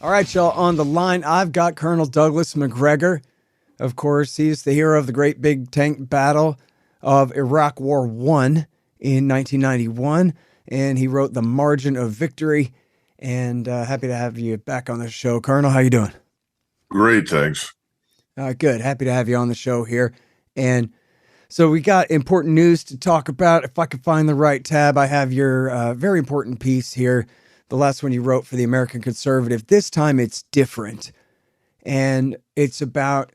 All right, y'all, on the line, I've got Colonel Douglas Macgregor. Of course, he's the hero of the great big tank battle of Iraq War I in 1991, and he wrote The Margin of Victory. And happy to have you back on the show. Colonel, how you doing? Great, thanks. Good. Happy to have you on the show here. And so we got important news to talk about. If I could find the right tab, I have your very important piece here, the last one you wrote for the American Conservative. This time it's different. And it's about,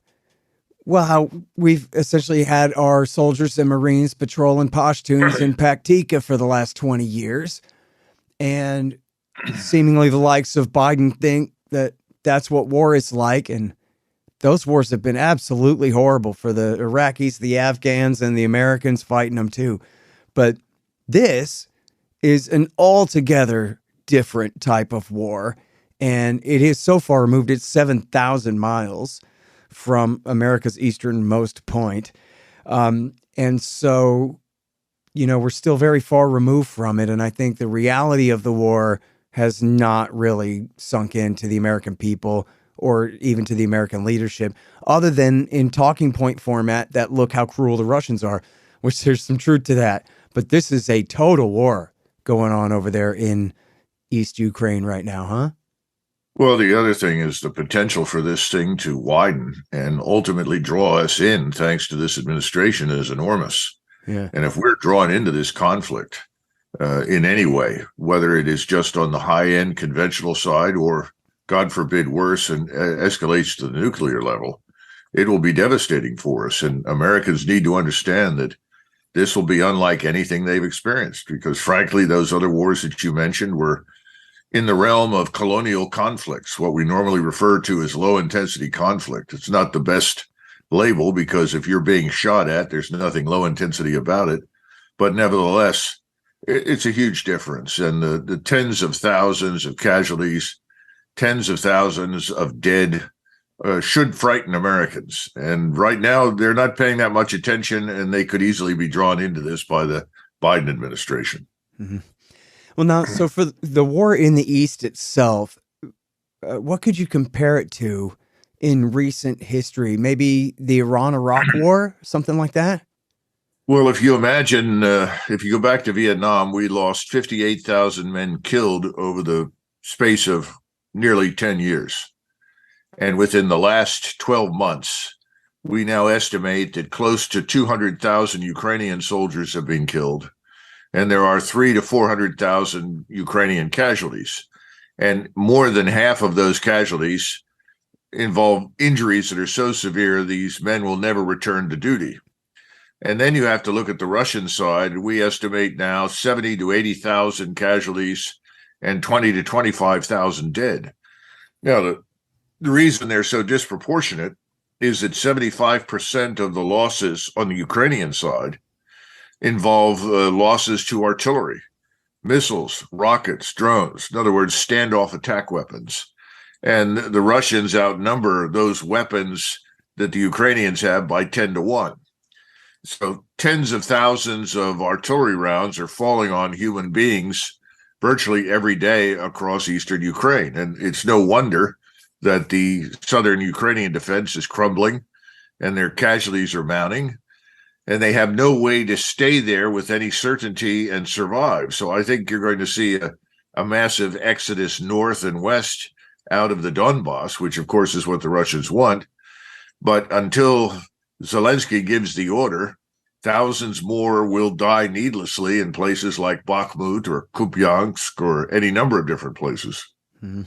well, how we've essentially had our soldiers and Marines patrolling Pashtuns in Paktika for the last 20 years. And seemingly the likes of Biden think that that's what war is like. And those wars have been absolutely horrible for the Iraqis, the Afghans, and the Americans fighting them too. But this is an altogether different type of war. And it is so far removed. It's 7,000 miles from America's easternmost point. And so, we're still very far removed from it. And I think the reality of the war has not really sunk into the American people or even to the American leadership, other than in talking point format that look how cruel the Russians are, which there's some truth to that. But this is a total war going on over there in East Ukraine right now, huh? Well, the other thing is the potential for this thing to widen and ultimately draw us in, thanks to this administration, is enormous. Yeah. And if we're drawn into this conflict in any way, whether it is just on the high-end conventional side or, God forbid, worse and escalates to the nuclear level, it will be devastating for us. And Americans need to understand that this will be unlike anything they've experienced, because, frankly, those other wars that you mentioned were in the realm of colonial conflicts, what we normally refer to as low-intensity conflict. It's not the best label, because if you're being shot at, there's nothing low-intensity about it. But nevertheless, it's a huge difference. And the tens of thousands of casualties, tens of thousands of dead should frighten Americans. And right now, they're not paying that much attention, and they could easily be drawn into this by the Biden administration. Mm-hmm. Well, now, so for the war in the East itself, what could you compare it to in recent history? Maybe the Iran-Iraq war, something like that? Well, if you imagine, if you go back to Vietnam, we lost 58,000 men killed over the space of nearly 10 years. And within the last 12 months, we now estimate that close to 200,000 Ukrainian soldiers have been killed. And there are 300,000 to 400,000 Ukrainian casualties. And more than half of those casualties involve injuries that are so severe these men will never return to duty. And then you have to look at the Russian side. We estimate now 70,000 to 80,000 casualties and 20,000 to 25,000 dead. Now, the reason they're so disproportionate is that 75% of the losses on the Ukrainian side involve losses to artillery, missiles, rockets, drones, in other words, standoff attack weapons. And the Russians outnumber those weapons that the Ukrainians have by 10 to 1. So tens of thousands of artillery rounds are falling on human beings virtually every day across eastern Ukraine. And it's no wonder that the southern Ukrainian defense is crumbling and their casualties are mounting. And they have no way to stay there with any certainty and survive. So I think you're going to see a massive exodus north and west out of the Donbass, which, of course, is what the Russians want. But until Zelensky gives the order, thousands more will die needlessly in places like Bakhmut or Kupiansk or any number of different places. Mm-hmm.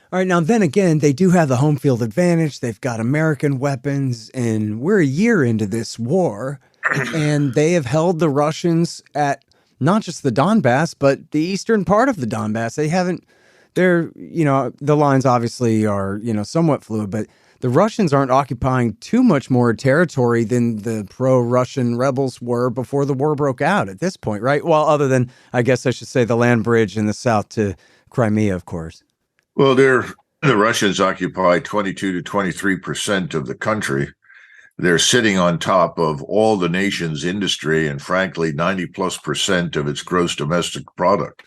All right, now then again, they do have the home field advantage. They've got American weapons, and we're a year into this war, and they have held the Russians at not just the Donbass, but the eastern part of the Donbass. They haven't, the lines obviously are, somewhat fluid, but the Russians aren't occupying too much more territory than the pro-Russian rebels were before the war broke out at this point, right? Well, other than, I guess I should say, the land bridge in the south to Crimea, of course. Well, the Russians occupy 22 to 23% of the country. They're sitting on top of all the nation's industry and, frankly, 90+% of its gross domestic product.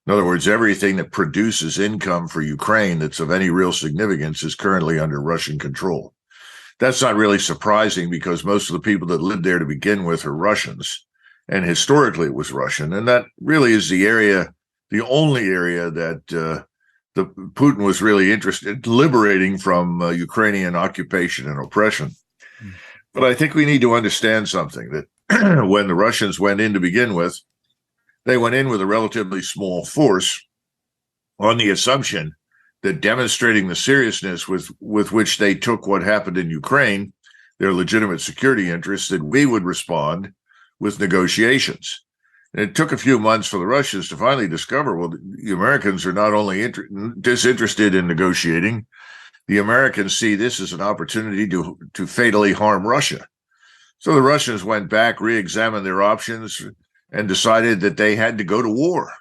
In other words, everything that produces income for Ukraine that's of any real significance is currently under Russian control. That's not really surprising because most of the people that lived there to begin with are Russians. And historically it was Russian. And that really is the only area that the Putin was really interested in liberating from Ukrainian occupation and oppression. Mm. But I think we need to understand something that when the Russians went in to begin with, they went in with a relatively small force on the assumption that demonstrating the seriousness with which they took what happened in Ukraine, their legitimate security interests, that we would respond with negotiations. And it took a few months for the Russians to finally discover, well, the Americans are not only disinterested in negotiating, the Americans see this as an opportunity to fatally harm Russia. So the Russians went back, re-examined their options, and decided that they had to go to war.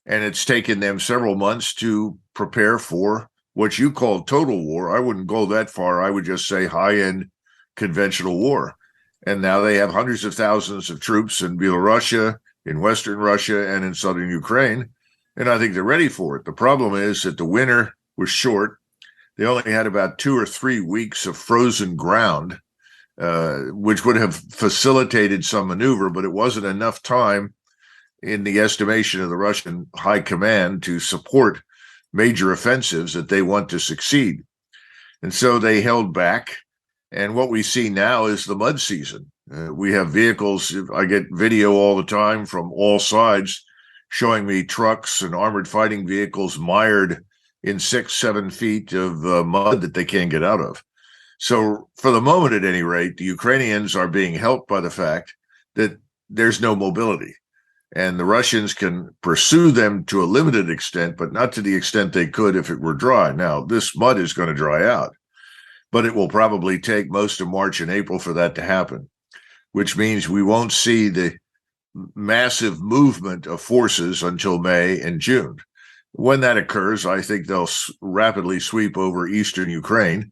And it's taken them several months to prepare for what you call total war. I wouldn't go that far. I would just say high-end conventional war. And now they have hundreds of thousands of troops in Belarus, in Western Russia, and in southern Ukraine. And I think they're ready for it. The problem is that the winter was short. They only had about 2 or 3 weeks of frozen ground, which would have facilitated some maneuver, but it wasn't enough time in the estimation of the Russian high command to support major offensives that they want to succeed. And so they held back. And what we see now is the mud season. We have vehicles. I get video all the time from all sides showing me trucks and armored fighting vehicles mired in 6-7 feet of mud that they can't get out of. So for the moment, at any rate, the Ukrainians are being helped by the fact that there's no mobility. And the Russians can pursue them to a limited extent, but not to the extent they could if it were dry. Now, this mud is going to dry out, but it will probably take most of March and April for that to happen, which means we won't see the massive movement of forces until May and June. When that occurs, I think they'll rapidly sweep over eastern Ukraine.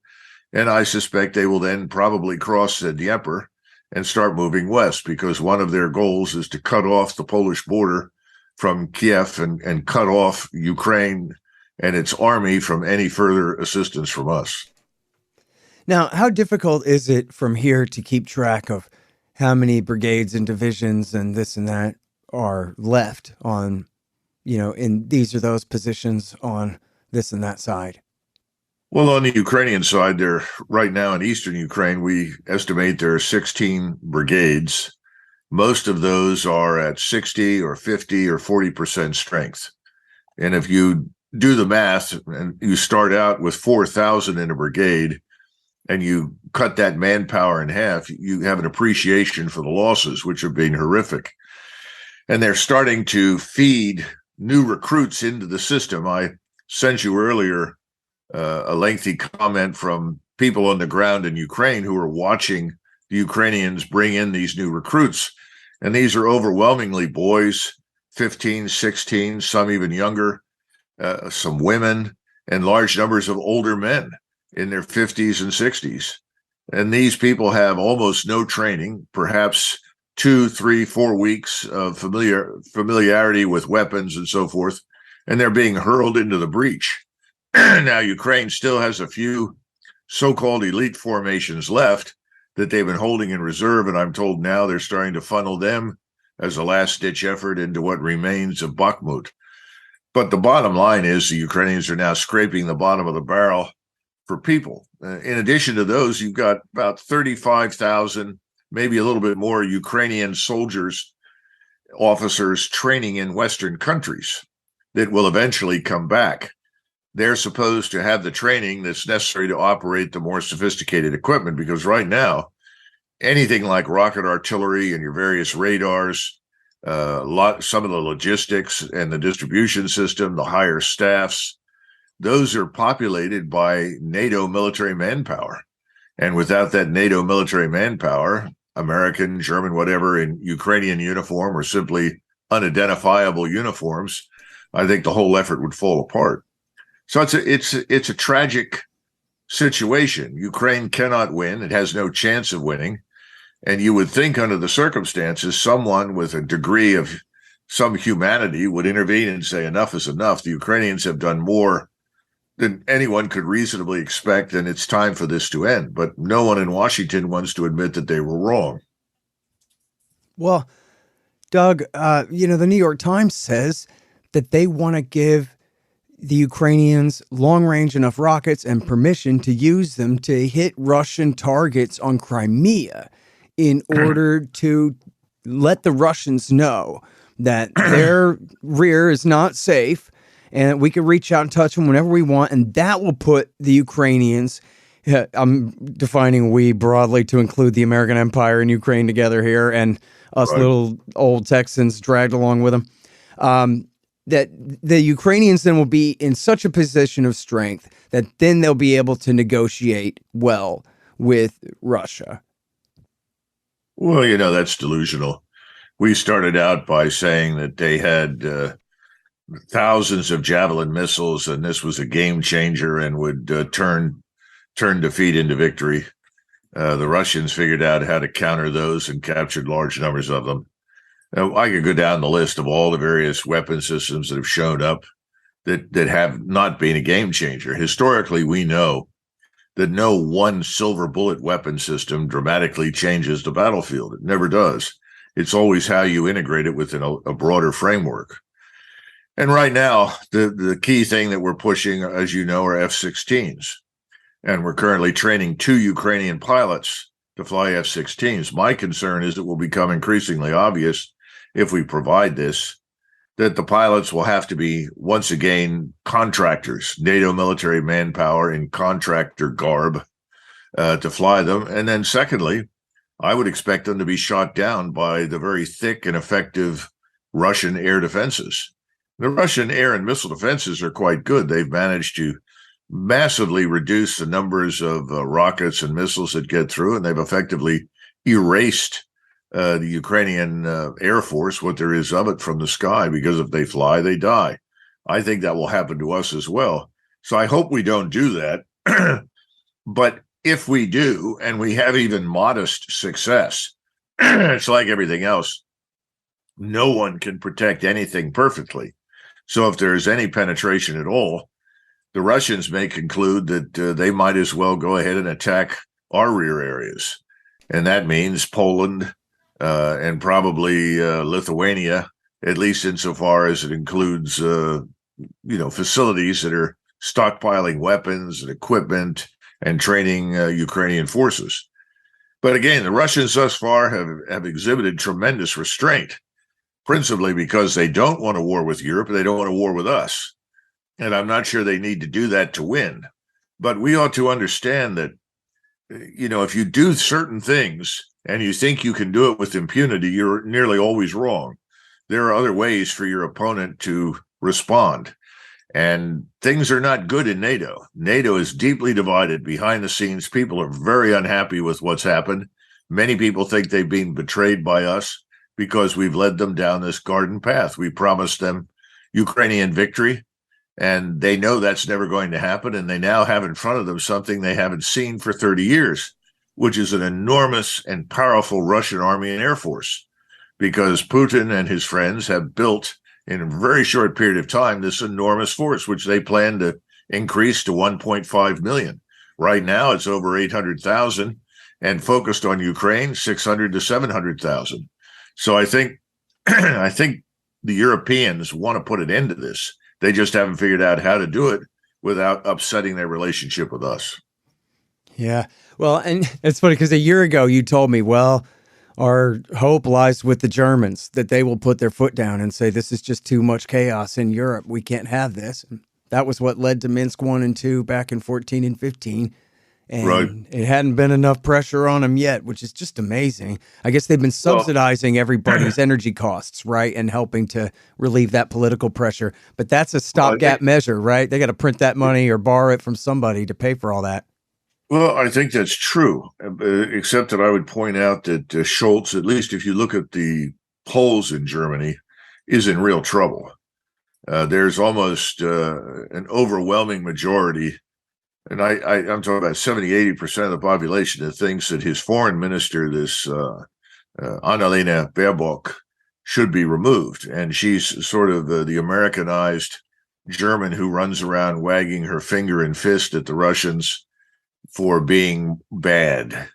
And I suspect they will then probably cross the Dnieper and start moving west, because one of their goals is to cut off the Polish border from Kiev and cut off Ukraine and its army from any further assistance from us. Now, how difficult is it from here to keep track of how many brigades and divisions and this and that are left on, in these or those positions on this and that side? Well, on the Ukrainian side, there right now in eastern Ukraine, we estimate there are 16 brigades. Most of those are at 60 or 50 or 40% strength. And if you do the math and you start out with 4,000 in a brigade and you cut that manpower in half, you have an appreciation for the losses, which have been horrific. And they're starting to feed new recruits into the system. I sent you earlier a lengthy comment from people on the ground in Ukraine who are watching the Ukrainians bring in these new recruits. And these are overwhelmingly boys, 15, 16, some even younger, some women, and large numbers of older men in their 50s and 60s. And these people have almost no training, perhaps 2, 3, 4 weeks of familiarity with weapons and so forth, and they're being hurled into the breach. Now, Ukraine still has a few so-called elite formations left that they've been holding in reserve, and I'm told now they're starting to funnel them as a last-ditch effort into what remains of Bakhmut. But the bottom line is the Ukrainians are now scraping the bottom of the barrel for people. In addition to those, you've got about 35,000, maybe a little bit more, Ukrainian soldiers, officers training in Western countries that will eventually come back. They're supposed to have the training that's necessary to operate the more sophisticated equipment, because right now, anything like rocket artillery and your various radars, some of the logistics and the distribution system, the higher staffs, those are populated by NATO military manpower. And without that NATO military manpower, American, German, whatever, in Ukrainian uniform or simply unidentifiable uniforms, I think the whole effort would fall apart. So it's a tragic situation. Ukraine cannot win. It has no chance of winning. And you would think under the circumstances, someone with a degree of some humanity would intervene and say enough is enough. The Ukrainians have done more than anyone could reasonably expect, and it's time for this to end. But no one in Washington wants to admit that they were wrong. Well, Doug, the New York Times says that they want to give the Ukrainians long-range enough rockets and permission to use them to hit Russian targets on Crimea in order to let the Russians know that their rear is not safe and we can reach out and touch them whenever we want. And that will put the Ukrainians, I'm defining we broadly to include the American Empire and Ukraine together here, and us little old Texans dragged along with them. That the Ukrainians then will be in such a position of strength that then they'll be able to negotiate well with Russia. Well, that's delusional. We started out by saying that they had thousands of Javelin missiles, and this was a game changer and would turn defeat into victory. The Russians figured out how to counter those and captured large numbers of them. I could go down the list of all the various weapon systems that have shown up that have not been a game changer. Historically, we know that no one silver bullet weapon system dramatically changes the battlefield. It never does. It's always how you integrate it within a broader framework. And right now, the key thing that we're pushing, as you know, are F-16s. And we're currently training 2 Ukrainian pilots to fly F-16s. My concern is it will become increasingly obvious, if we provide this, that the pilots will have to be, once again, contractors, NATO military manpower in contractor garb to fly them. And then secondly, I would expect them to be shot down by the very thick and effective Russian air defenses. The Russian air and missile defenses are quite good. They've managed to massively reduce the numbers of rockets and missiles that get through, and they've effectively erased the Ukrainian Air Force, what there is of it, from the sky, because if they fly, they die. I think that will happen to us as well. So I hope we don't do that. But if we do, and we have even modest success, it's like everything else. No one can protect anything perfectly. So if there's any penetration at all, the Russians may conclude that they might as well go ahead and attack our rear areas. And that means Poland, and probably Lithuania, at least insofar as it includes, facilities that are stockpiling weapons and equipment and training Ukrainian forces. But again, the Russians thus far have exhibited tremendous restraint, principally because they don't want a war with Europe and they don't want a war with us. And I'm not sure they need to do that to win. But we ought to understand that, if you do certain things and you think you can do it with impunity, you're nearly always wrong. There are other ways for your opponent to respond. And things are not good in NATO. NATO is deeply divided behind the scenes. People are very unhappy with what's happened. Many people think they've been betrayed by us because we've led them down this garden path. We promised them Ukrainian victory, and they know that's never going to happen. And they now have in front of them something they haven't seen for 30 years, which is an enormous and powerful Russian army and air force, because Putin and his friends have built in a very short period of time this enormous force, which they plan to increase to 1.5 million. Right now, it's over 800,000, and focused on Ukraine, 600 to 700,000. So I think the Europeans want to put an end to this. They just haven't figured out how to do it without upsetting their relationship with us. Yeah. Well, and it's funny because a year ago you told me, well, our hope lies with the Germans, that they will put their foot down and say, this is just too much chaos in Europe. We can't have this. And that was what led to Minsk 1 and 2 back in 14 and 15. And It hadn't been enough pressure on them yet, which is just amazing. I guess they've been subsidizing everybody's energy costs, right, and helping to relieve that political pressure. But that's a stopgap measure, right? They got to print that money or borrow it from somebody to pay for all that. Well, I think that's true, except that I would point out that Scholz, at least if you look at the polls in Germany, is in real trouble. There's almost an overwhelming majority, and I'm talking about 70-80% of the population that thinks that his foreign minister, this Annalena Baerbock, should be removed. And she's sort of the Americanized German who runs around wagging her finger and fist at the Russians for being bad,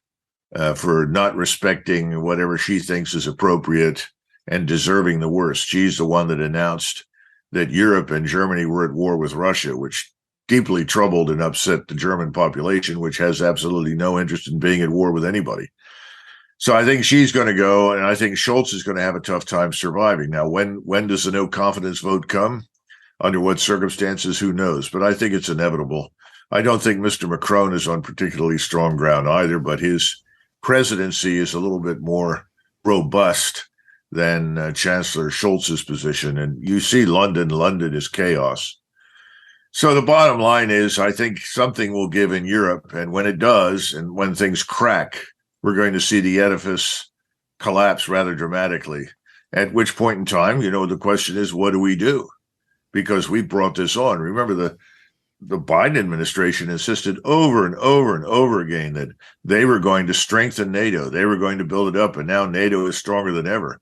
for not respecting whatever she thinks is appropriate and deserving the worst. She's the one that announced that Europe and Germany were at war with Russia, which deeply troubled and upset the German population, which has absolutely no interest in being at war with anybody. So I think she's going to go, and I think Scholz is going to have a tough time surviving. Now, when does the no confidence vote come? Under what circumstances? Who knows? But I think it's inevitable. I don't think Mr. Macron is on particularly strong ground either, but his presidency is a little bit more robust than Chancellor Scholz's position. And you see London is chaos. So the bottom line is, I think something will give in Europe. And when it does, and when things crack, we're going to see the edifice collapse rather dramatically. At which point in time, the question is, what do we do? Because we brought this on. Remember, the Biden administration insisted over and over and over again that they were going to strengthen NATO. They were going to build it up, and now NATO is stronger than ever.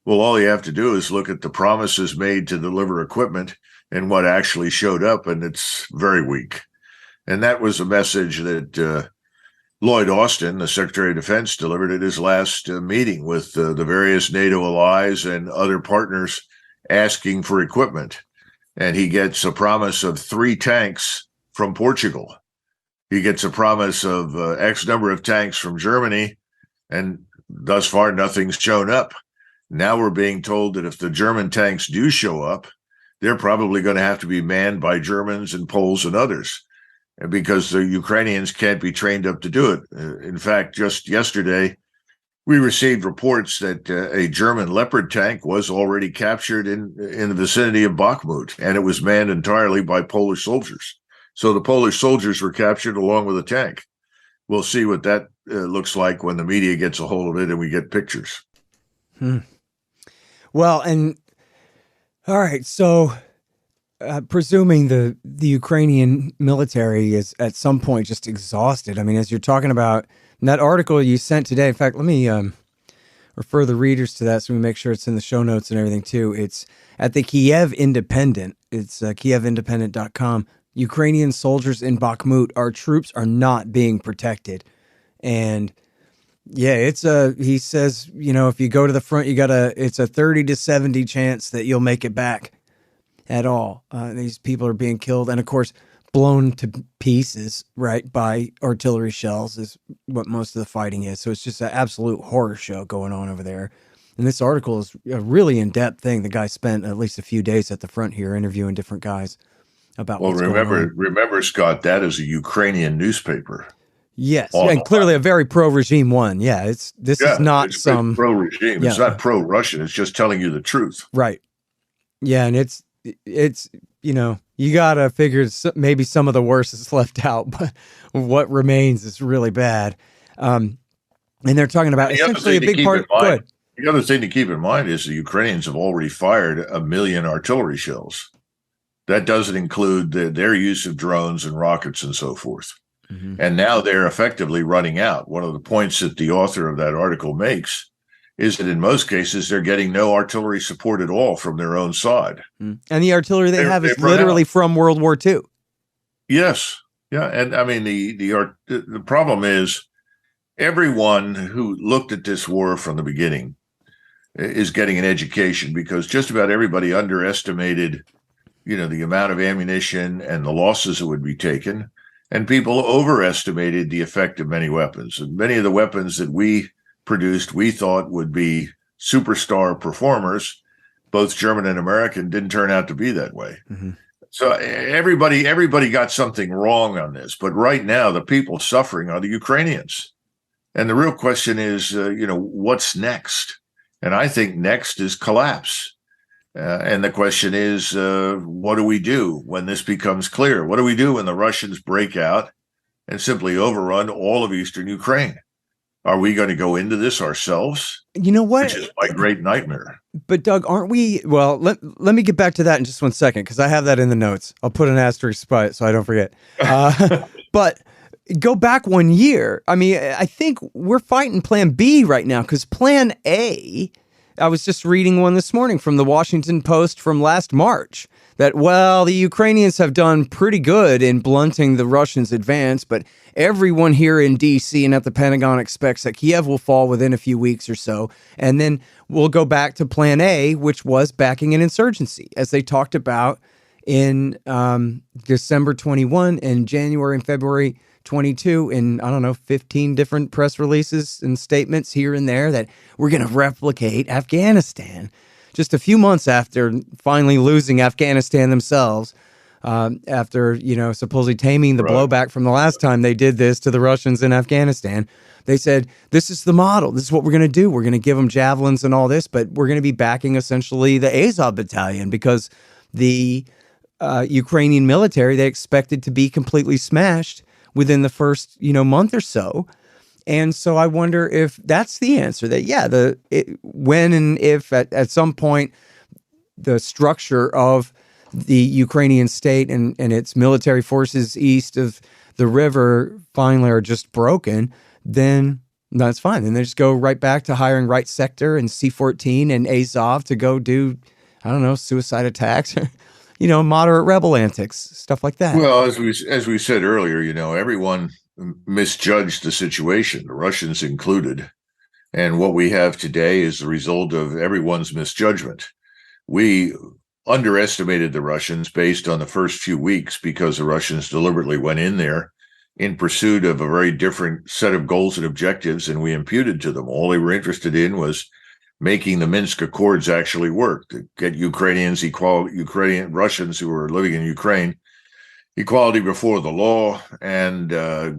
Well, all you have to do is look at the promises made to deliver equipment and what actually showed up, and it's very weak. And that was a message that Lloyd Austin, the Secretary of Defense, delivered at his last meeting with the various NATO allies and other partners asking for equipment. And he gets a promise of 3 tanks from Portugal. He gets a promise of X number of tanks from Germany, and thus far nothing's shown up. Now we're being told that if the German tanks do show up, they're probably going to have to be manned by Germans and Poles and others, because the Ukrainians can't be trained up to do it. In fact, just yesterday, we received reports that a German Leopard tank was already captured in the vicinity of Bakhmut, and it was manned entirely by Polish soldiers. So the Polish soldiers were captured along with a tank. We'll see what that looks like when the media gets a hold of it and we get pictures. Well, and all right, so presuming the Ukrainian military is at some point just exhausted. I mean, as you're talking about in that article you sent today, in fact, let me refer the readers to that so we make sure it's in the show notes and everything too. It's at the Kiev Independent. It's kievindependent.com. Ukrainian soldiers in Bakhmut, our troops are not being protected. And yeah, he says, if you go to the front, it's a 30 to 70 chance that you'll make it back at all. These people are being killed. And of course, blown to pieces, right, by artillery shells is what most of the fighting is. So it's just an absolute horror show going on over there. And this article is a really in-depth thing. The guy spent at least a few days at the front here interviewing different guys about what's going on. Remember, Scott, that is a Ukrainian newspaper. Yes, and clearly a very pro-regime one. Yeah, this is not some pro-regime. Yeah. It's not pro-Russian. It's just telling you the truth. Right. Yeah, and it's you got to figure maybe some of the worst is left out, but what remains is really bad. And they're talking about essentially a big part. Good. The other thing to keep in mind is the Ukrainians have already fired 1 million artillery shells. That doesn't include their use of drones and rockets and so forth. Mm-hmm. And now they're effectively running out. One of the points that the author of that article makes is that in most cases, they're getting no artillery support at all from their own side. And the artillery they have is literally from World War II. Yes. Yeah. And I mean, the problem is everyone who looked at this war from the beginning is getting an education, because just about everybody underestimated, the amount of ammunition and the losses that would be taken. And people overestimated the effect of many weapons. And many of the weapons that we produced, we thought would be superstar performers, both German and American, didn't turn out to be that way. Mm-hmm. So everybody got something wrong on this. But right now, the people suffering are the Ukrainians. And the real question is, what's next? And I think next is collapse. And the question is, what do we do when this becomes clear? What do we do when the Russians break out and simply overrun all of eastern Ukraine? Are we going to go into this ourselves? You know what? Which is my great nightmare. But Doug, aren't we? Well, let me get back to that in just 1 second, because I have that in the notes. I'll put an asterisk by it so I don't forget. But go back 1 year. I mean, I think we're fighting Plan B right now, because Plan A I was just reading one this morning from the Washington Post from last March that, well, the Ukrainians have done pretty good in blunting the Russians' advance, but everyone here in D.C. and at the Pentagon expects that Kiev will fall within a few weeks or so. And then we'll go back to Plan A, which was backing an insurgency, as they talked about in December 21 and January and February 22 in, I don't know, 15 different press releases and statements here and there that we're going to replicate Afghanistan. Just a few months after finally losing Afghanistan themselves, after, supposedly taming the blowback from the last time they did this to the Russians in Afghanistan, they said, this is the model. This is what we're going to do. We're going to give them javelins and all this, but we're going to be backing essentially the Azov battalion because the Ukrainian military, they expected to be completely smashed within the first, month or so. And so I wonder if that's the answer, that, when and if at some point the structure of the Ukrainian state and its military forces east of the river finally are just broken, then that's fine. Then they just go right back to hiring Right Sector and C-14 and Azov to go do, I don't know, suicide attacks, moderate rebel antics, stuff like that. Well, as we said earlier, everyone misjudged the situation, the Russians included. And what we have today is the result of everyone's misjudgment. We underestimated the Russians based on the first few weeks because the Russians deliberately went in there in pursuit of a very different set of goals and objectives than we imputed to them. All they were interested in was making the Minsk Accords actually work, to get Russians who were living in Ukraine equality before the law, and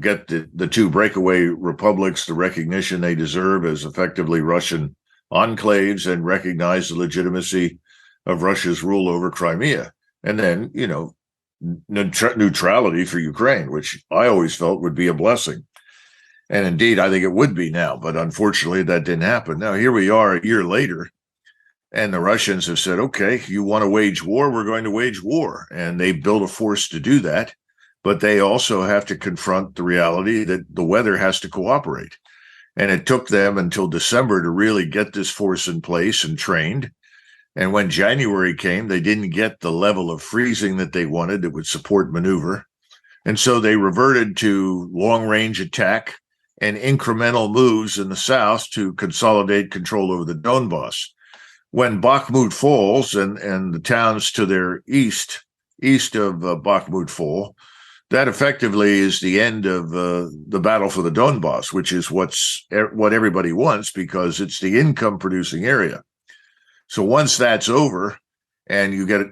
get the two breakaway republics the recognition they deserve as effectively Russian enclaves, and recognize the legitimacy of Russia's rule over Crimea. And then, neutrality for Ukraine, which I always felt would be a blessing. And indeed, I think it would be now, but unfortunately that didn't happen. Now, here we are a year later, and the Russians have said, okay, you want to wage war, we're going to wage war. And they built a force to do that, but they also have to confront the reality that the weather has to cooperate. And it took them until December to really get this force in place and trained. And when January came, they didn't get the level of freezing that they wanted that would support maneuver. And so they reverted to long-range attack and incremental moves in the south to consolidate control over the Donbass. When Bakhmut falls and the towns to their east of Bakhmut fall, that effectively is the end of the battle for the Donbass, which is what everybody wants because it's the income-producing area. So once that's over and you get a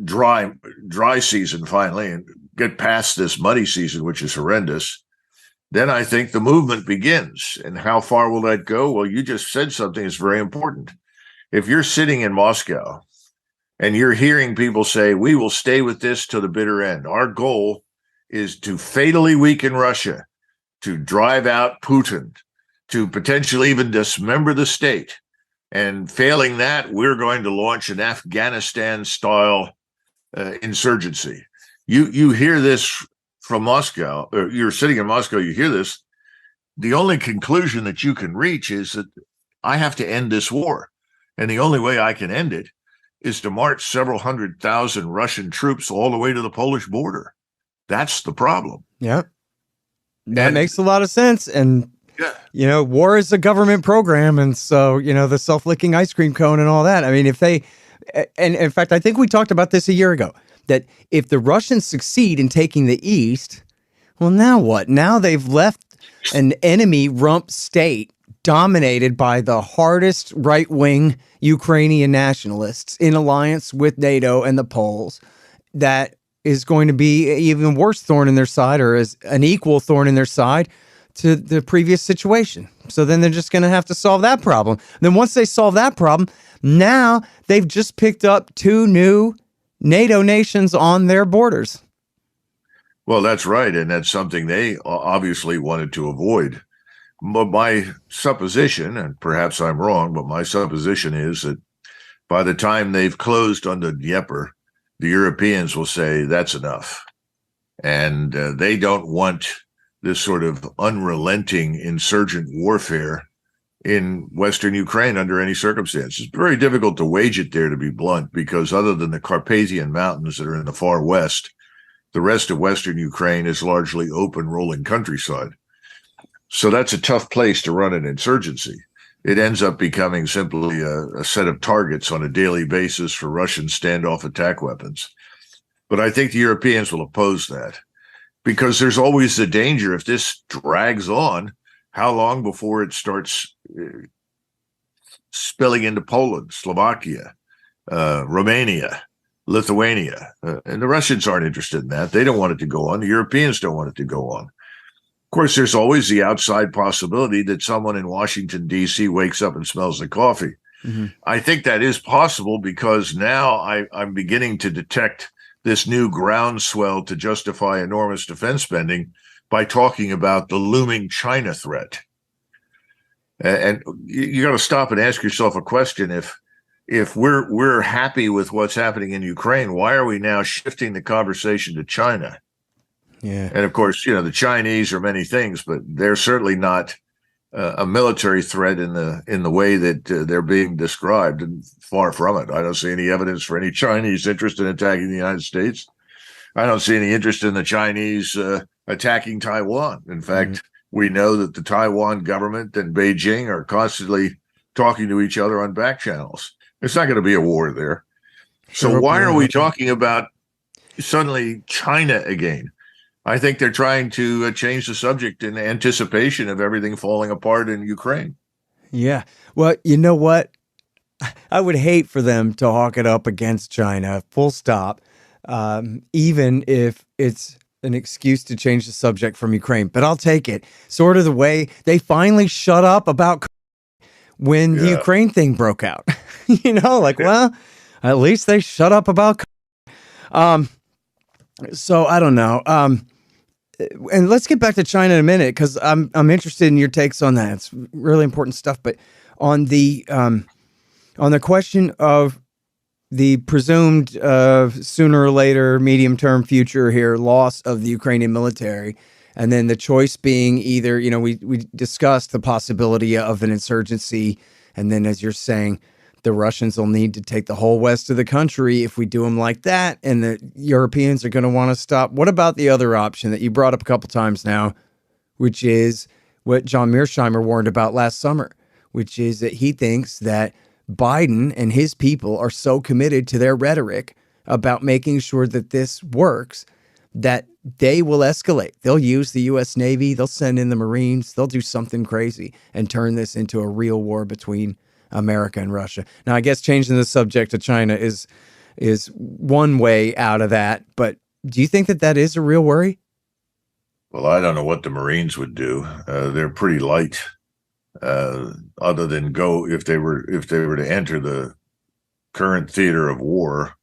dry season finally and get past this muddy season, which is horrendous, then I think the movement begins. And how far will that go? Well, you just said something that's very important. If you're sitting in Moscow and you're hearing people say, we will stay with this to the bitter end, our goal is to fatally weaken Russia, to drive out Putin, to potentially even dismember the state. And failing that, we're going to launch an Afghanistan-style insurgency. You hear this from Moscow, or you're sitting in Moscow, you hear this. The only conclusion that you can reach is that I have to end this war. And the only way I can end it is to march several 100,000 Russian troops all the way to the Polish border. That's the problem. Yeah. That makes a lot of sense. And war is a government program. And so, the self-licking ice cream cone and all that. I mean, and in fact, I think we talked about this a year ago, that if the Russians succeed in taking the East, well, now what? Now they've left an enemy rump state dominated by the hardest right-wing Ukrainian nationalists in alliance with NATO and the Poles. That is going to be even worse thorn in their side, or as an equal thorn in their side to the previous situation. So then they're just going to have to solve that problem. Then once they solve that problem, now they've just picked up 2 new NATO nations on their borders. Well, that's right. And that's something they obviously wanted to avoid. But my supposition, and perhaps I'm wrong, but my supposition is that by the time they've closed on the Dnieper, the Europeans will say that's enough. And they don't want this sort of unrelenting insurgent warfare in Western Ukraine under any circumstances. It's very difficult to wage it there, to be blunt, because other than the Carpathian Mountains that are in the far west, the rest of Western Ukraine is largely open, rolling countryside. So that's a tough place to run an insurgency. It ends up becoming simply a set of targets on a daily basis for Russian standoff attack weapons. But I think the Europeans will oppose that, because there's always the danger, if this drags on, how long before it starts spilling into Poland, Slovakia, Romania, Lithuania. And the Russians aren't interested in that. They don't want it to go on. The Europeans don't want it to go on. Of course, there's always the outside possibility that someone in Washington, D.C. wakes up and smells the coffee. Mm-hmm. I think that is possible, because now I'm beginning to detect this new groundswell to justify enormous defense spending by talking about the looming China threat. And you got to stop and ask yourself a question. If we're happy with what's happening in Ukraine, why are we now shifting the conversation to China? Yeah. And of course, the Chinese are many things, but they're certainly not a military threat in the way that they're being described, and far from it. I don't see any evidence for any Chinese interest in attacking the United States. I don't see any interest in the Chinese attacking Taiwan. In fact, we know that the Taiwan government and Beijing are constantly talking to each other on back channels. It's not going to be a war there. So why are we talking about suddenly China again? I think they're trying to change the subject in anticipation of everything falling apart in Ukraine. Yeah. Well, you know what? I would hate for them to hawk it up against China, full stop, even if it's an excuse to change the subject from Ukraine. But I'll take it. Sort of the way they finally shut up about when the Ukraine thing broke out. Well, at least they shut up about. So I don't know. And let's get back to China in a minute, because I'm interested in your takes on that. It's really important stuff. But on the question of the presumed sooner or later, medium-term future here, loss of the Ukrainian military, and then the choice being either, we discussed the possibility of an insurgency, and then, as you're saying, the Russians will need to take the whole west of the country if we do them like that, and the Europeans are going to want to stop. What about the other option that you brought up a couple times now, which is what John Mearsheimer warned about last summer, which is that he thinks that Biden and his people are so committed to their rhetoric about making sure that this works that they will escalate. They'll use the U.S. Navy, they'll send in the Marines, they'll do something crazy and turn this into a real war between America and Russia. Now, I guess changing the subject to China is one way out of that, but do you think that is a real worry? Well, I don't know what the Marines would do. They're pretty light, other than go if they were to enter the current theater of war,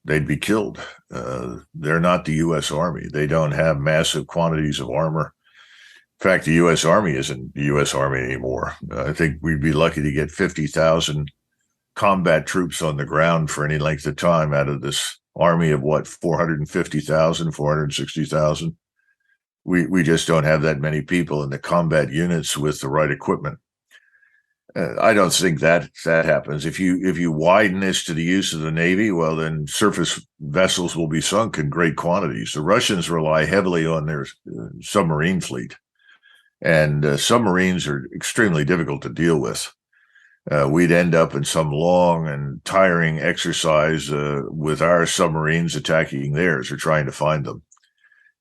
they'd be killed. They're not the U.S. Army. They don't have massive quantities of armor. In fact, the U.S. Army isn't the U.S. Army anymore. I think we'd be lucky to get 50,000 combat troops on the ground for any length of time out of this army of 450,000, 460,000. We just don't have that many people in the combat units with the right equipment. I don't think that happens. If you widen this to the use of the Navy, well, then surface vessels will be sunk in great quantities. The Russians rely heavily on their submarine fleet. And submarines are extremely difficult to deal with. We'd end up in some long and tiring exercise with our submarines attacking theirs or trying to find them.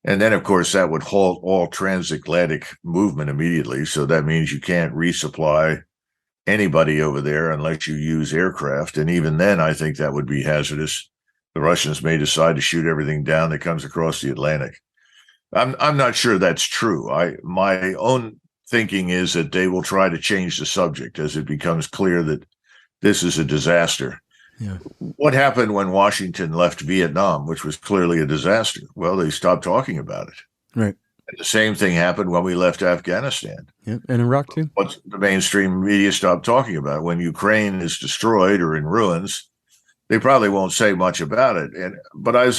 And then, of course, that would halt all transatlantic movement immediately. So that means you can't resupply anybody over there unless you use aircraft. And even then, I think that would be hazardous. The Russians may decide to shoot everything down that comes across the Atlantic. I'm not sure that's true. My own thinking is that they will try to change the subject as it becomes clear that this is a disaster. Yeah. What happened when Washington left Vietnam, which was clearly a disaster? Well, they stopped talking about it. Right. And the same thing happened when we left Afghanistan. Yeah, and Iraq too. Once the mainstream media stopped talking about it. When Ukraine is destroyed or in ruins, they probably won't say much about it. But I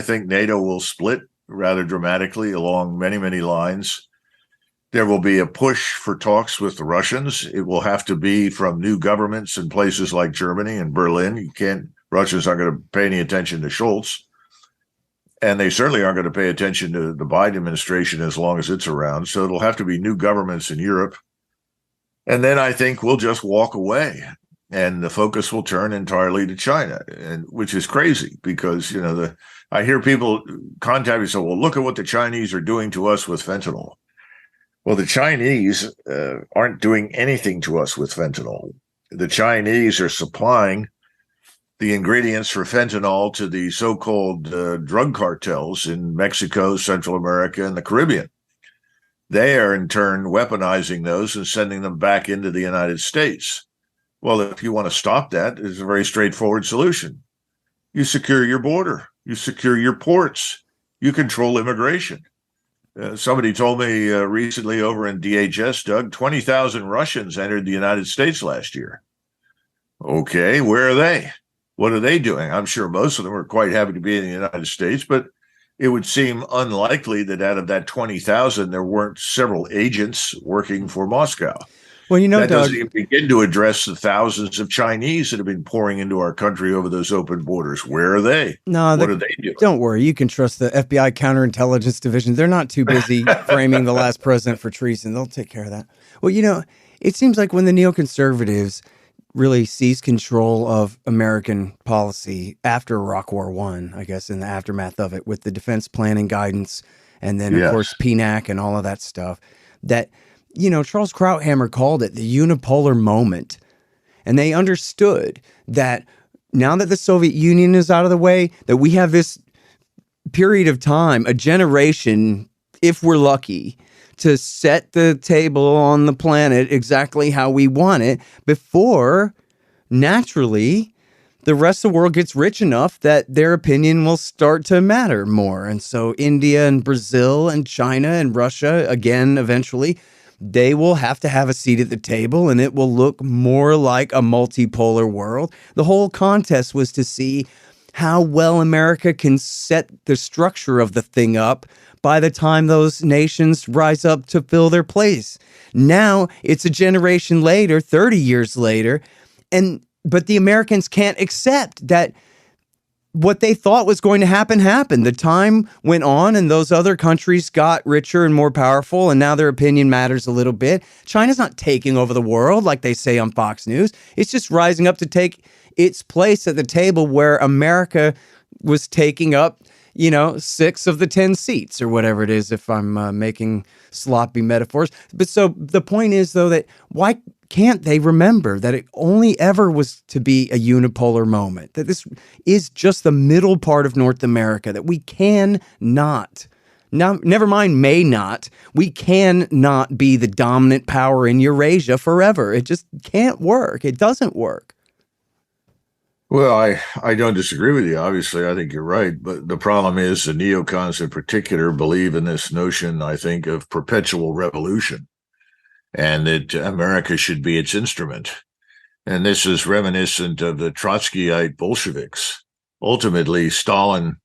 think NATO will split rather dramatically along many, many lines. There will be a push for talks with the Russians. It will have to be from new governments in places like Germany and Berlin. Russians aren't going to pay any attention to Scholz. And they certainly aren't going to pay attention to the Biden administration as long as it's around. So it'll have to be new governments in Europe. And then I think we'll just walk away and the focus will turn entirely to China, and which is crazy because, I hear people contact me and say, well, look at what the Chinese are doing to us with fentanyl. Well, the Chinese aren't doing anything to us with fentanyl. The Chinese are supplying the ingredients for fentanyl to the so-called drug cartels in Mexico, Central America, and the Caribbean. They are in turn weaponizing those and sending them back into the United States. Well, if you want to stop that, it's a very straightforward solution. You secure your border. You secure your ports. You control immigration. Somebody told me recently over in DHS, Doug, 20,000 Russians entered the United States last year. Okay, where are they? What are they doing? I'm sure most of them are quite happy to be in the United States, but it would seem unlikely that out of that 20,000, there weren't several agents working for Moscow. Well, that Doug, doesn't even begin to address the thousands of Chinese that have been pouring into our country over those open borders. Where are they? No, what are they doing? Don't worry. You can trust the FBI counterintelligence division. They're not too busy framing the last president for treason. They'll take care of that. Well, it seems like when the neoconservatives really seized control of American policy after Iraq War I, I guess, in the aftermath of it, with the defense planning guidance and then, of course, PNAC and all of that stuff, that, Charles Krauthammer called it the unipolar moment. And they understood that now that the Soviet Union is out of the way, that we have this period of time, a generation, if we're lucky, to set the table on the planet exactly how we want it before, naturally, the rest of the world gets rich enough that their opinion will start to matter more. And so India and Brazil and China and Russia, again, eventually, they will have to have a seat at the table and it will look more like a multipolar world. The whole contest was to see how well America can set the structure of the thing up by the time those nations rise up to fill their place. Now it's a generation later, 30 years later, but the Americans can't accept that what they thought was going to happen happened. The time went on and those other countries got richer and more powerful, and now their opinion matters a little bit. China's not taking over the world like they say on Fox News. It's just rising up to take its place at the table where America was taking up 6 of the 10 seats or whatever it is, if I'm making sloppy metaphors. But so the point is, though, that why can't they remember that it only ever was to be a unipolar moment, that this is just the middle part of North America, that we cannot, now, never mind may not, we cannot be the dominant power in Eurasia forever. It just can't work. It doesn't work. Well, I don't disagree with you. Obviously, I think you're right. But the problem is the neocons in particular believe in this notion, I think, of perpetual revolution and that America should be its instrument. And this is reminiscent of the Trotskyite Bolsheviks. Ultimately, Stalin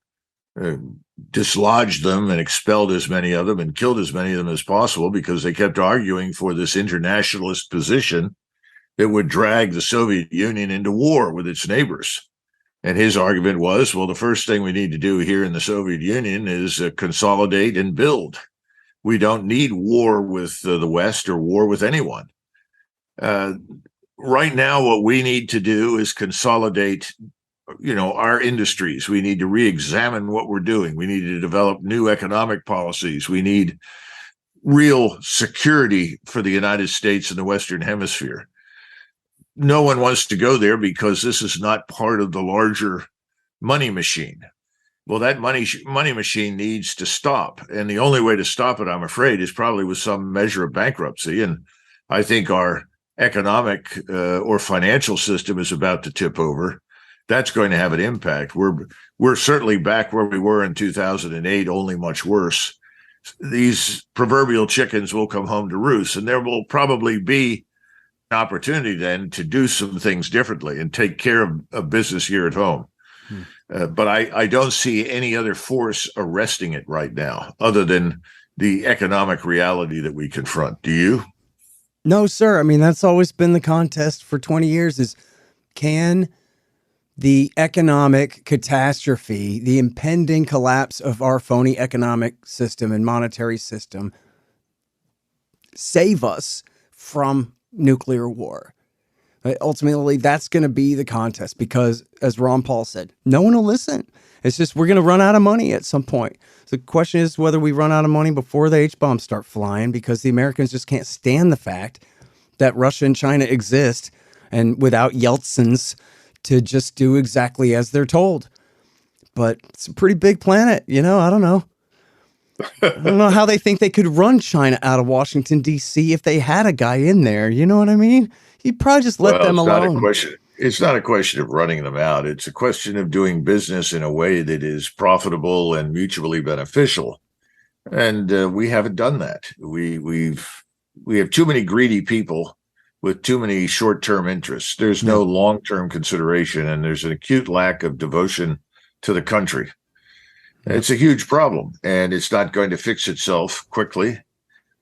dislodged them and expelled as many of them and killed as many of them as possible because they kept arguing for this internationalist position that would drag the Soviet Union into war with its neighbors. And his argument was, well, the first thing we need to do here in the Soviet Union is consolidate and build. We don't need war with the West or war with anyone. Right now, what we need to do is consolidate, our industries. We need to re-examine what we're doing. We need to develop new economic policies. We need real security for the United States and the Western Hemisphere. No one wants to go there because this is not part of the larger money machine. Well, that money machine needs to stop. And the only way to stop it, I'm afraid, is probably with some measure of bankruptcy. And I think our economic or financial system is about to tip over. That's going to have an impact. We're certainly back where we were in 2008, only much worse. These proverbial chickens will come home to roost, and there will probably be an opportunity then to do some things differently and take care of business here at home. But I don't see any other force arresting it right now, other than the economic reality that we confront. Do you? No, sir. I mean, that's always been the contest for 20 years is can the economic catastrophe, the impending collapse of our phony economic system and monetary system save us from nuclear war? Ultimately, that's going to be the contest because, as Ron Paul said, no one will listen. It's just we're going to run out of money at some point. So the question is whether we run out of money before the H-bombs start flying because the Americans just can't stand the fact that Russia and China exist and without Yeltsins to just do exactly as they're told. But it's a pretty big planet, you know, I don't know. I don't know how they think they could run China out of Washington, D.C. if they had a guy in there. You know what I mean? He'd probably just let them alone. It's not a question of running them out. It's a question of doing business in a way that is profitable and mutually beneficial. And we haven't done that. We have too many greedy people with too many short-term interests. There's no long-term consideration, and there's an acute lack of devotion to the country. It's a huge problem, and it's not going to fix itself quickly.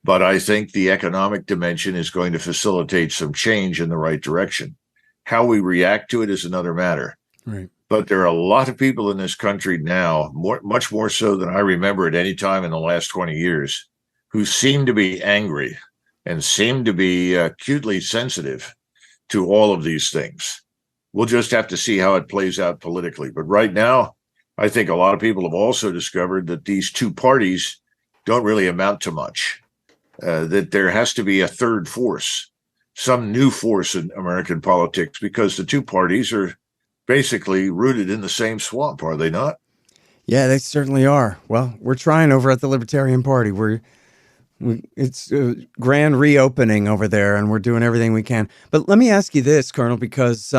But I think the economic dimension is going to facilitate some change in the right direction. How we react to it is another matter. Right. But there are a lot of people in this country now, much more so than I remember at any time in the last 20 years, who seem to be angry and seem to be acutely sensitive to all of these things. We'll just have to see how it plays out politically. But right now, I think a lot of people have also discovered that these two parties don't really amount to much, that there has to be a third force, some new force in American politics, because the two parties are basically rooted in the same swamp, are they not? Yeah, they certainly are. Well, we're trying over at the Libertarian Party. It's a grand reopening over there, and we're doing everything we can. But let me ask you this, Colonel, because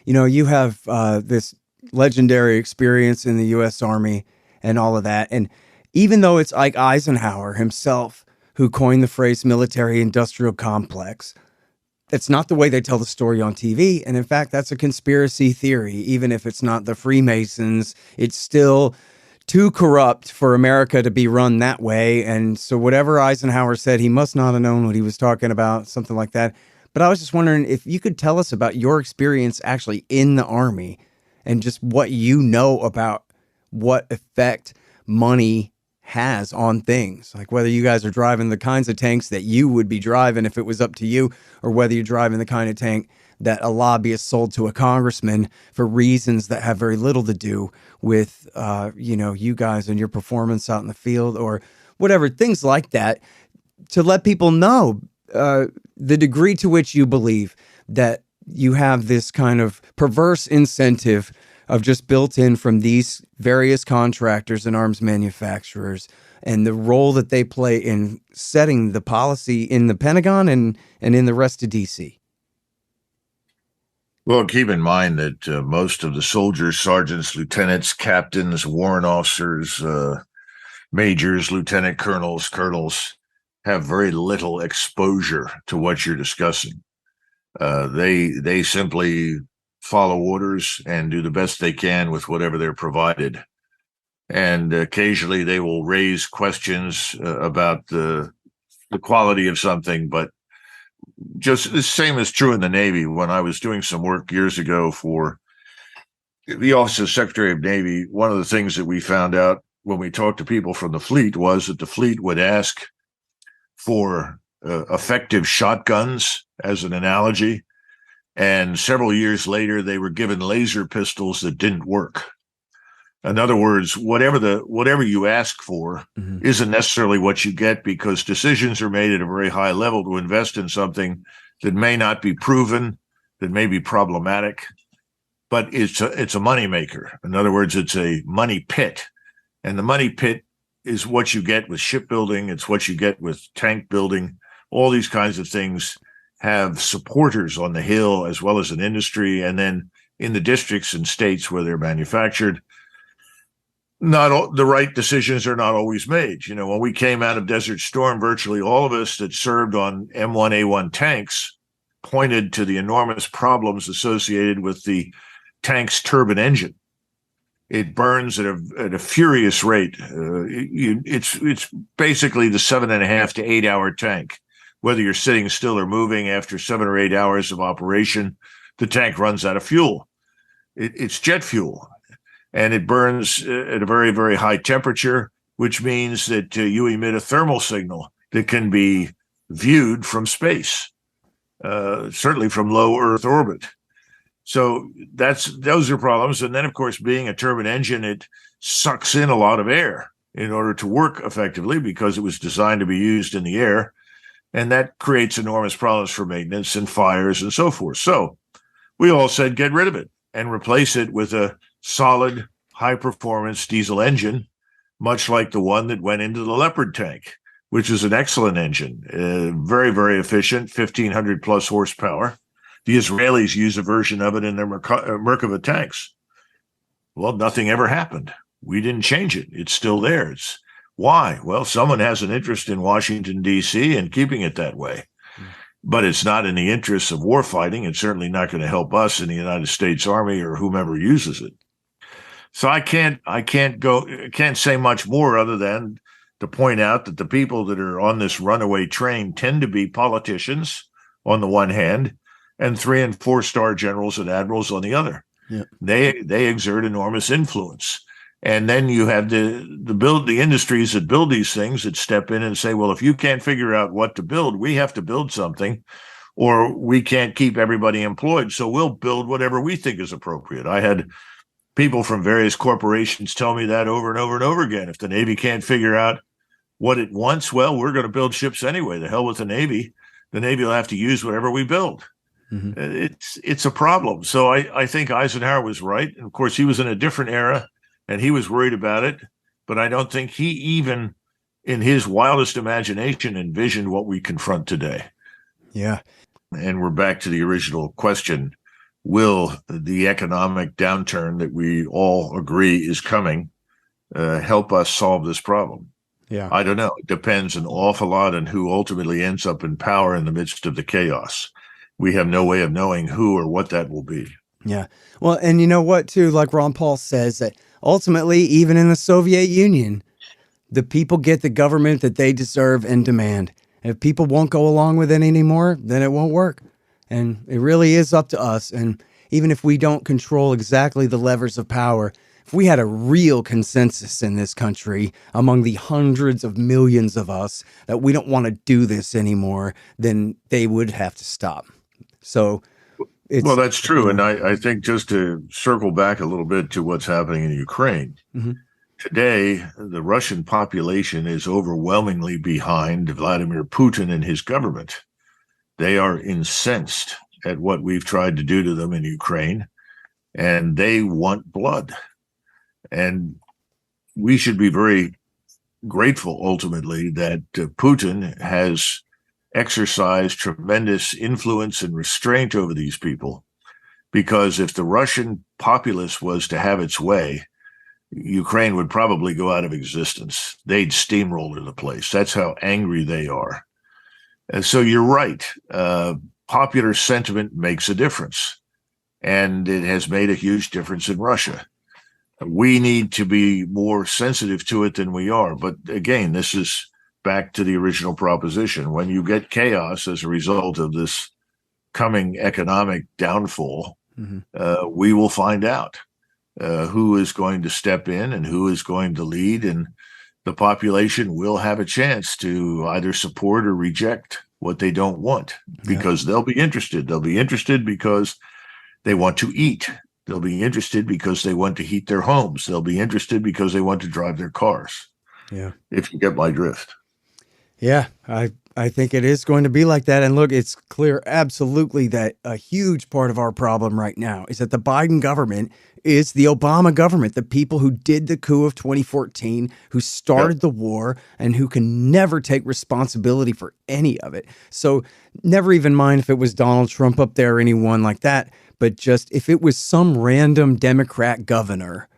you know, you have this legendary experience in the U.S. Army and all of that. And even though it's Ike Eisenhower himself who coined the phrase military-industrial complex, that's not the way they tell the story on TV. And in fact, that's a conspiracy theory. Even if it's not the Freemasons, it's still too corrupt for America to be run that way. And so whatever Eisenhower said, he must not have known what he was talking about, something like that. But I was just wondering if you could tell us about your experience actually in the Army and just what you know about what effect money has on things, like whether you guys are driving the kinds of tanks that you would be driving if it was up to you, or whether you're driving the kind of tank that a lobbyist sold to a congressman for reasons that have very little to do with, you know, you guys and your performance out in the field or whatever, things like that, to let people know the degree to which you believe that you have this kind of perverse incentive of just built in from these various contractors and arms manufacturers and the role that they play in setting the policy in the Pentagon and in the rest of DC. Well, keep in mind that most of the soldiers, sergeants, lieutenants, captains, warrant officers, majors, lieutenant colonels have very little exposure to what you're discussing. They simply follow orders and do the best they can with whatever they're provided. And occasionally they will raise questions about the quality of something, but just the same is true in the Navy. When I was doing some work years ago for the Office of Secretary of Navy, one of the things that we found out when we talked to people from the fleet was that the fleet would ask for effective shotguns as an analogy. And several years later, they were given laser pistols that didn't work. In other words, whatever you ask for isn't necessarily what you get, because decisions are made at a very high level to invest in something that may not be proven, that may be problematic, but it's a moneymaker. In other words, it's a money pit. And the money pit is what you get with shipbuilding. It's what you get with tank building. All these kinds of things have supporters on the Hill as well as an industry. And then in the districts and states where they're manufactured, the right decisions are not always made. You know, when we came out of Desert Storm, virtually all of us that served on M1A1 tanks pointed to the enormous problems associated with the tank's turbine engine. It burns at a furious rate. It's basically the 7.5 to 8 hour tank. Whether you're sitting still or moving, after 7 or 8 hours of operation, the tank runs out of fuel. It's jet fuel, and it burns at a very, very high temperature, which means that you emit a thermal signal that can be viewed from space, certainly from low Earth orbit. So those are problems. And then, of course, being a turbine engine, it sucks in a lot of air in order to work effectively because it was designed to be used in the air. And that creates enormous problems for maintenance and fires and so forth. So we all said, get rid of it and replace it with a solid, high-performance diesel engine, much like the one that went into the Leopard tank, which is an excellent engine, very, very efficient, 1,500 plus horsepower. The Israelis use a version of it in their Merkava tanks. Well, nothing ever happened. We didn't change it. It's still there. Why? Well, someone has an interest in Washington, D.C. and keeping it that way. But it's not in the interests of warfighting. It's certainly not going to help us in the United States Army or whomever uses it. So I can't say much more other than to point out that the people that are on this runaway train tend to be politicians on the one hand, and 3- and 4-star generals and admirals on the other. Yeah. They exert enormous influence. And then you have the industries that build these things that step in and say, well, if you can't figure out what to build, we have to build something, or we can't keep everybody employed. So we'll build whatever we think is appropriate. I had people from various corporations tell me that over and over and over again. If the Navy can't figure out what it wants, well, we're going to build ships anyway. The hell with the Navy. The Navy will have to use whatever we build. Mm-hmm. It's a problem. So I think Eisenhower was right. And of course, he was in a different era and he was worried about it. But I don't think he even in his wildest imagination envisioned what we confront today. Yeah. And we're back to the original question. Will the economic downturn that we all agree is coming help us solve this problem? Yeah. I don't know. It depends an awful lot on who ultimately ends up in power in the midst of the chaos. We have no way of knowing who or what that will be. Yeah. Well, and you know what, too, like Ron Paul says, that ultimately, even in the Soviet Union, the people get the government that they deserve and demand. If people won't go along with it anymore, then it won't work. And it really is up to us. And even if we don't control exactly the levers of power, if we had a real consensus in this country among the hundreds of millions of us that we don't want to do this anymore, then they would have to stop. So well, that's true. And I think just to circle back a little bit to what's happening in Ukraine, mm-hmm. Today, the Russian population is overwhelmingly behind Vladimir Putin and his government. They are incensed at what we've tried to do to them in Ukraine, and they want blood. And we should be very grateful, ultimately, that Putin has exercised tremendous influence and restraint over these people. Because if the Russian populace was to have its way, Ukraine would probably go out of existence. They'd steamroller the place. That's how angry they are. And so you're right. Popular sentiment makes a difference. And it has made a huge difference in Russia. We need to be more sensitive to it than we are. But again, this is back to the original proposition. When you get chaos as a result of this coming economic downfall, mm-hmm. We will find out who is going to step in and who is going to lead. And the population will have a chance to either support or reject what they don't want, because they'll be interested. They'll be interested because they want to eat. They'll be interested because they want to heat their homes. They'll be interested because they want to drive their cars. Yeah. If you get my drift. Yeah, I think it is going to be like that. And look, it's clear absolutely that a huge part of our problem right now is that the Biden government is the Obama government, the people who did the coup of 2014, who started the war, and who can never take responsibility for any of it. So never even mind if it was Donald Trump up there or anyone like that, but just if it was some random Democrat governor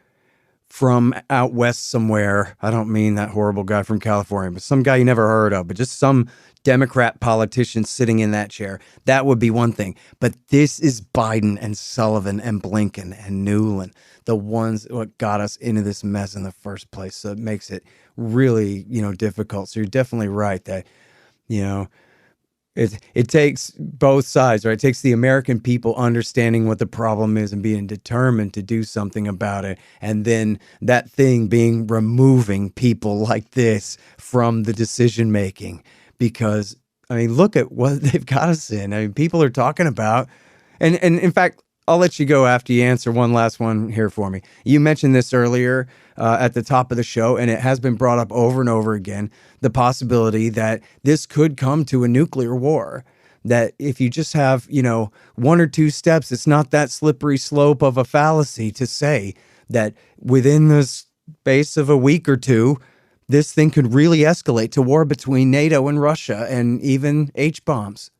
from out west somewhere. I don't mean that horrible guy from California, but some guy you never heard of, but just some Democrat politician sitting in that chair. That would be one thing. But this is Biden and Sullivan and Blinken and Newland, the ones what got us into this mess in the first place. So it makes it really, difficult. So you're definitely right that, you know, it takes both sides, right? It takes the American people understanding what the problem is and being determined to do something about it. And then that thing being removing people like this from the decision making. Because, I mean, look at what they've got us in. I mean, people are talking about, and in fact, I'll let you go after you answer one last one here for me. You mentioned this earlier at the top of the show, and it has been brought up over and over again, the possibility that this could come to a nuclear war. That if you just have, one or two steps, it's not that slippery slope of a fallacy to say that within the space of a week or two, this thing could really escalate to war between NATO and Russia and even H-bombs.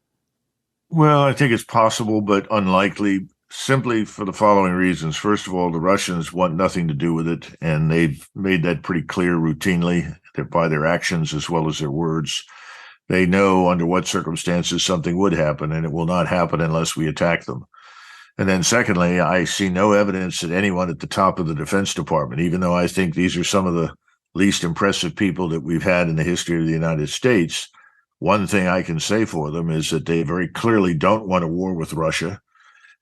Well, I think it's possible, but unlikely, simply for the following reasons. First of all, the Russians want nothing to do with it, and they've made that pretty clear routinely by their actions as well as their words. They know under what circumstances something would happen, and it will not happen unless we attack them. And then secondly, I see no evidence that anyone at the top of the Defense Department, even though I think these are some of the least impressive people that we've had in the history of the United States, one thing I can say for them is that they very clearly don't want a war with Russia,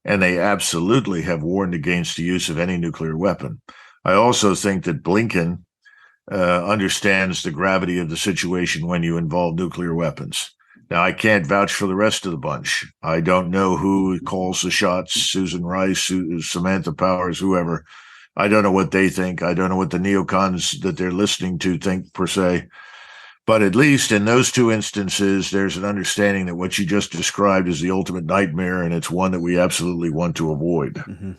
and they absolutely have warned against the use of any nuclear weapon. I also think that Blinken understands the gravity of the situation when you involve nuclear weapons. Now, I can't vouch for the rest of the bunch. I don't know who calls the shots, Susan Rice, Samantha Powers, whoever. I don't know what they think. I don't know what the neocons that they're listening to think per se. But at least in those two instances, there's an understanding that what you just described is the ultimate nightmare, and it's one that we absolutely want to avoid. Mm-hmm.